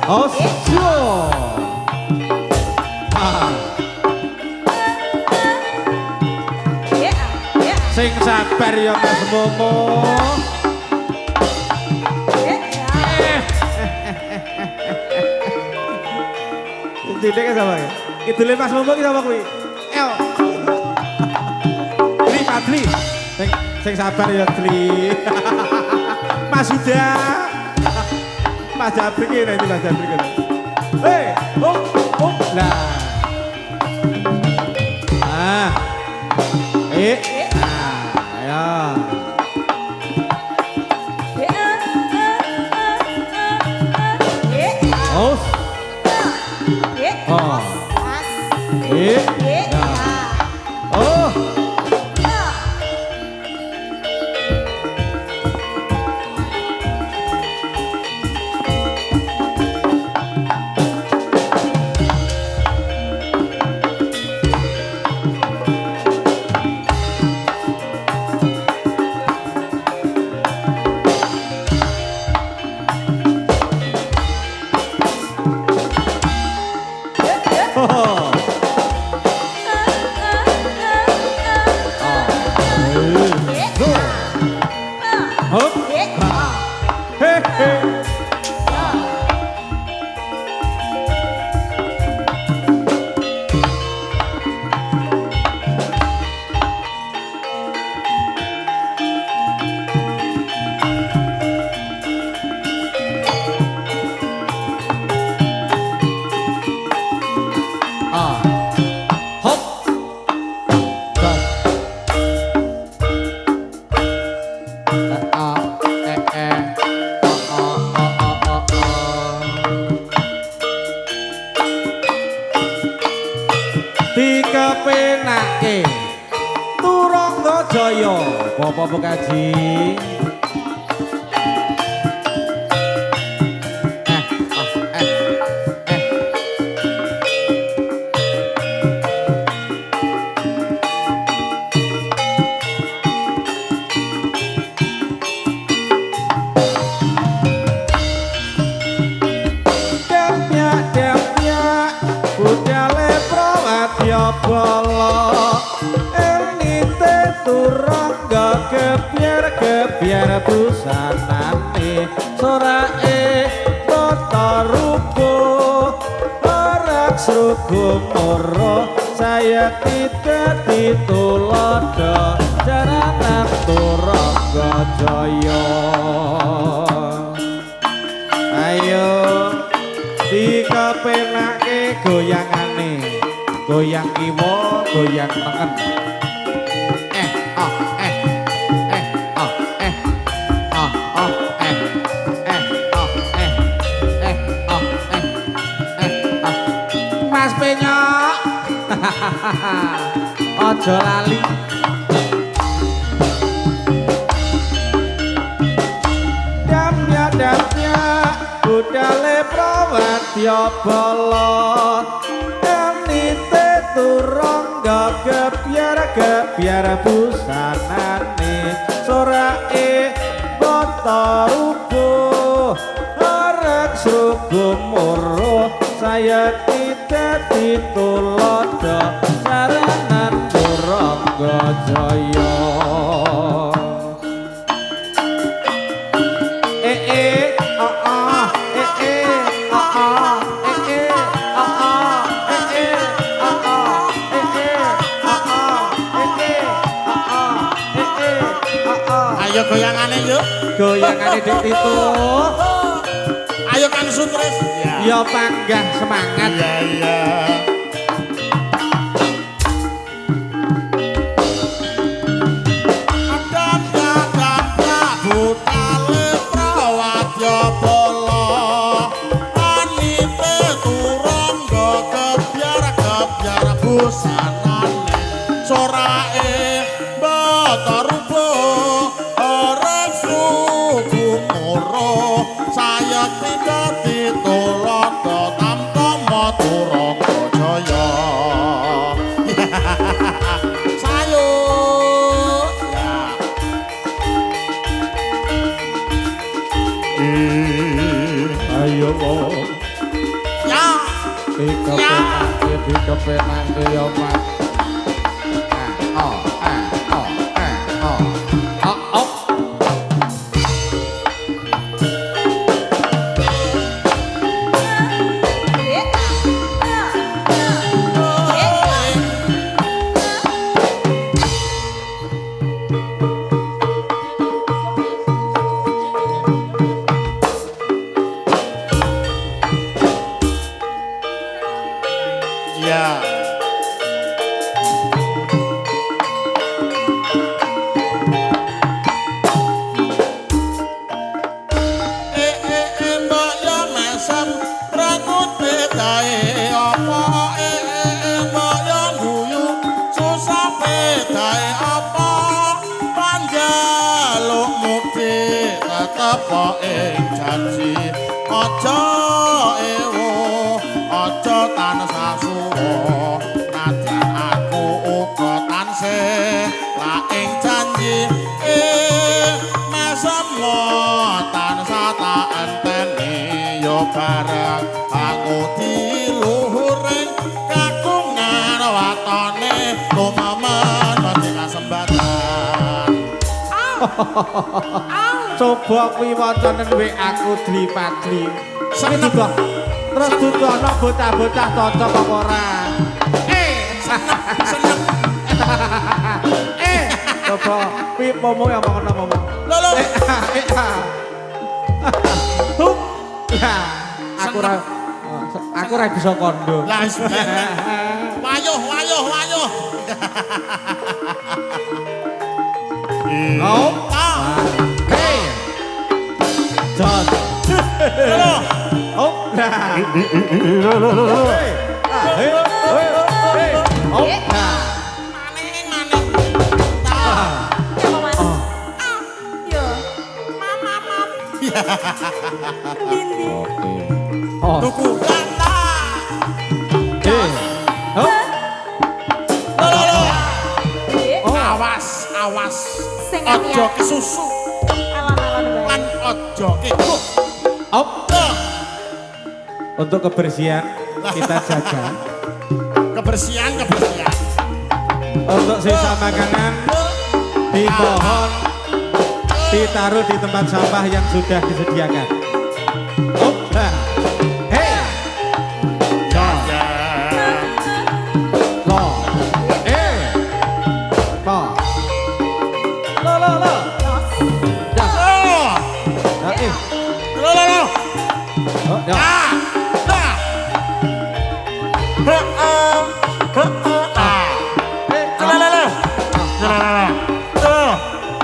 Osjo. Sing sabar ya Mas Momo. Tidak kan sama ya? Idulnya Mas Momo ki sama kuwi. Eo. Dli Padli. Sing sabar ya Dli. Mas Huda. Mas Jabrik ini Mas Jabrik ini. Hei, lah. Ayo. Oh. Dikepenake Turangga Jaya Bapak Bekaji Kebiar busanane sorae tata rupa ora srugo moro saya tidak ditulada jaranan Turangga Jaya ayo dikepenake goyangane goyang kiwa goyang tengen Mas Penyok ojo lali damnya budale prawadya bala enite Turangga gebyar busanane sorae bata rubuh arek srugo moro saya tidak ditulada jaranan Turangga Jaya ayo goyangane yuk goyangane Dik Tito ayo Kang Sutris ya panggah semangat iya saya tidak ditulada tanpa Turangga Jaya sayur ya ayo Dikepenake yo Mas. Barang aku diluhuring kagungan watone lumaman mati kasembatan. Coba kuwi wonten WA-ku Dli-Padli. Seneng terus dudono bocah-bocah cocok apa ora? Seneng. Coba kuwi momo yang ngono momo. Lho. Ya, aku ora bisa kondo. Lah wayuh. Oh. Hey. John. Halo. Oh. Hey. Oh. Oke. Oh. Tuku kata. Awas. Ojo kesusu. Lan ojo kekuk. Untuk kebersihan kita jaga. Kebersihan. Untuk sisa makanan dimohon ditaruh di tempat sampah yang sudah disediakan.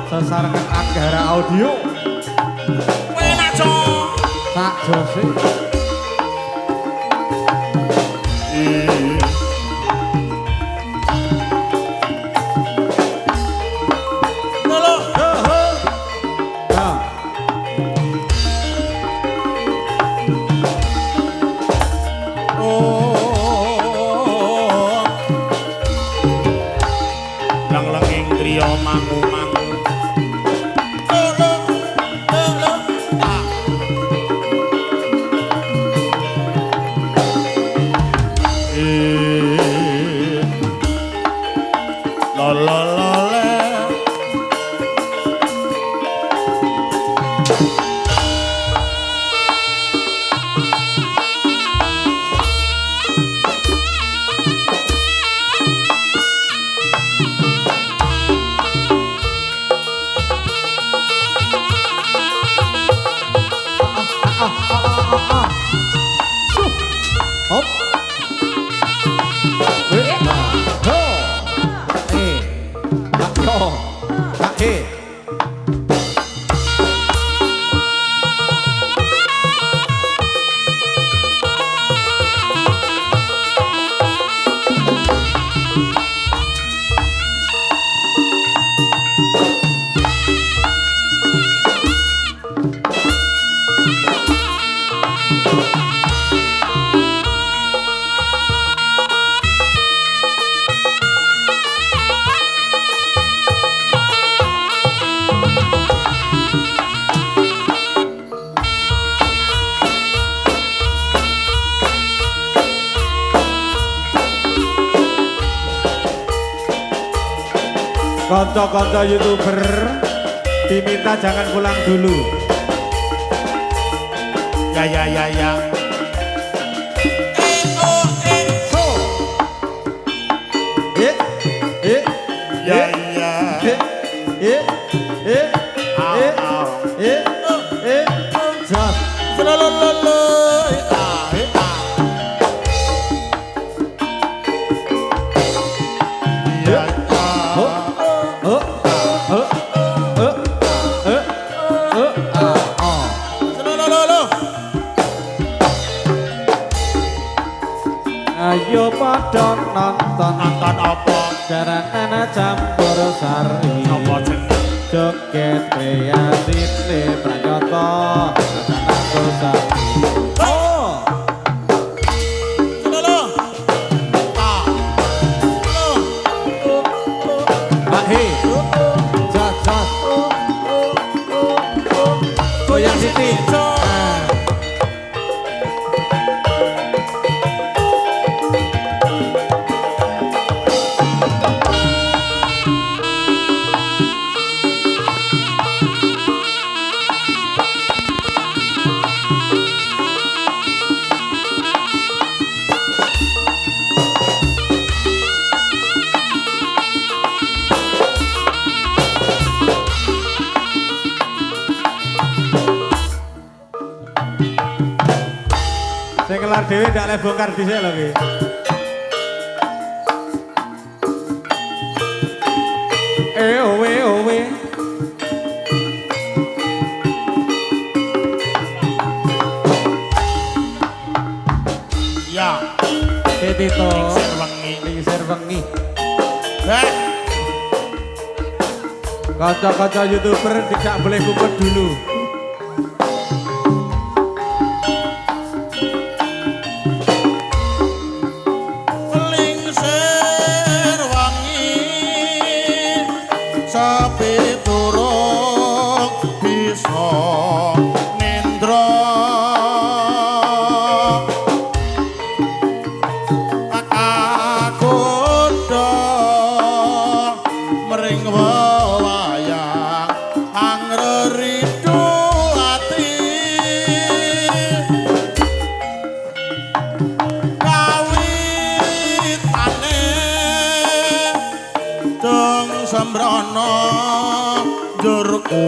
Sesarkan Anggara Audio. Enak cok. Tak jose. Lang-langing trio mangu-mangu. Konco-konco YouTuber diminta jangan pulang dulu. Ya. Ayo padha nonton apa? Jarana campur sari Apa jeneng? Joget kreasine Pranyata Jarana sari. Goyang Siti. Saya kelar dewe ndak le bongkar dhisik lho iki. Owe. Ya. Tito. Lingsir wengi. Kaca-kaca YouTuber tidak boleh kumpul dulu. Sembrono jurku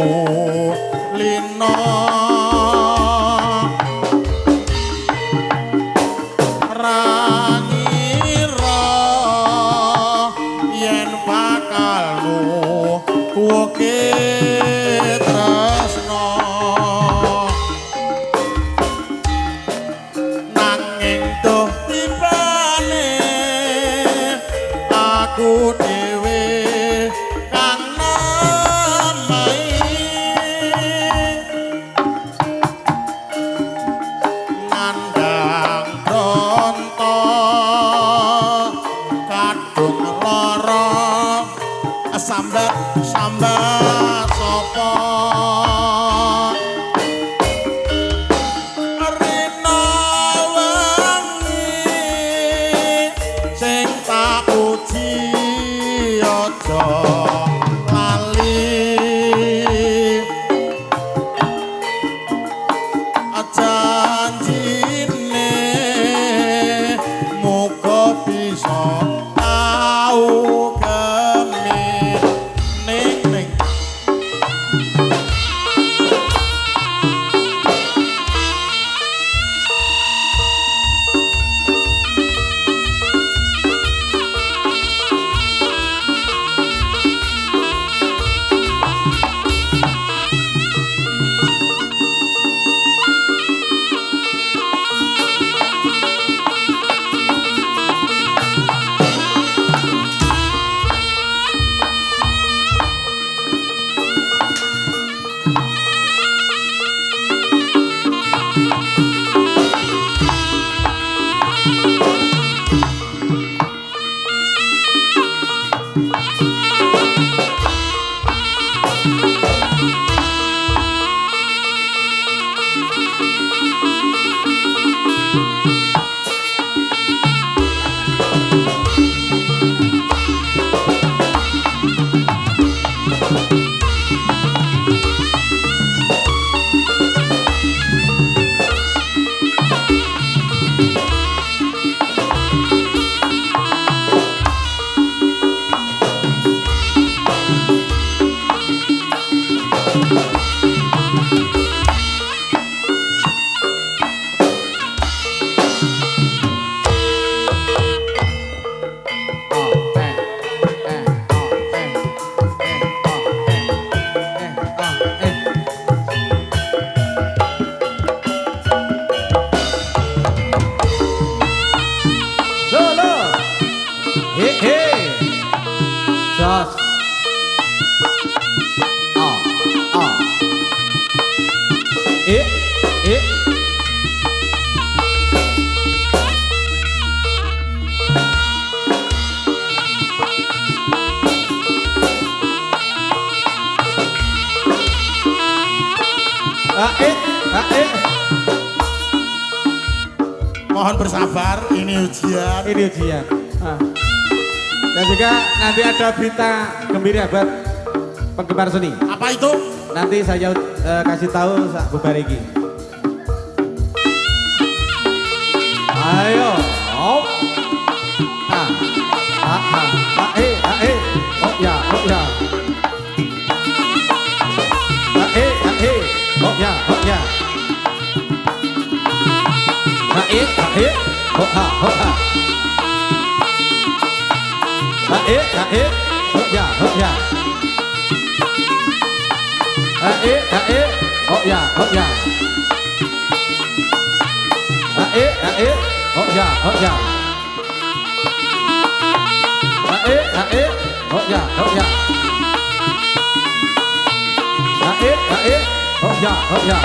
lino rangira yen bakalmu kuwoke tresno nanging tuh tibane aku dhewe Mohon bersabar, ini ujian. Ini ujian. Dan juga nanti ada berita gembira buat penggemar seni. Apa itu? Nanti saya kasih tahu saat bubar iki. Ayo, op. Oh ya, oh ya. Oh ya, oh ya. Oh ha, oh ha. Oh ya, oh ya. Oh ya, oh ya. Oh ya, oh ya. Oh ya, oh ya. Oh ya, oh ya.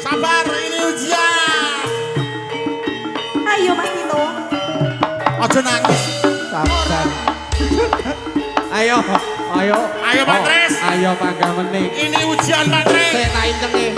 Sabar, ini ujian. Ayo Mas Tino. Ojo nangis. Sabar. Ayo, ayo. Ayo Pak Tris. Ayo panggah meneh. Ini ujian Pak Tris. Saya tak incenge.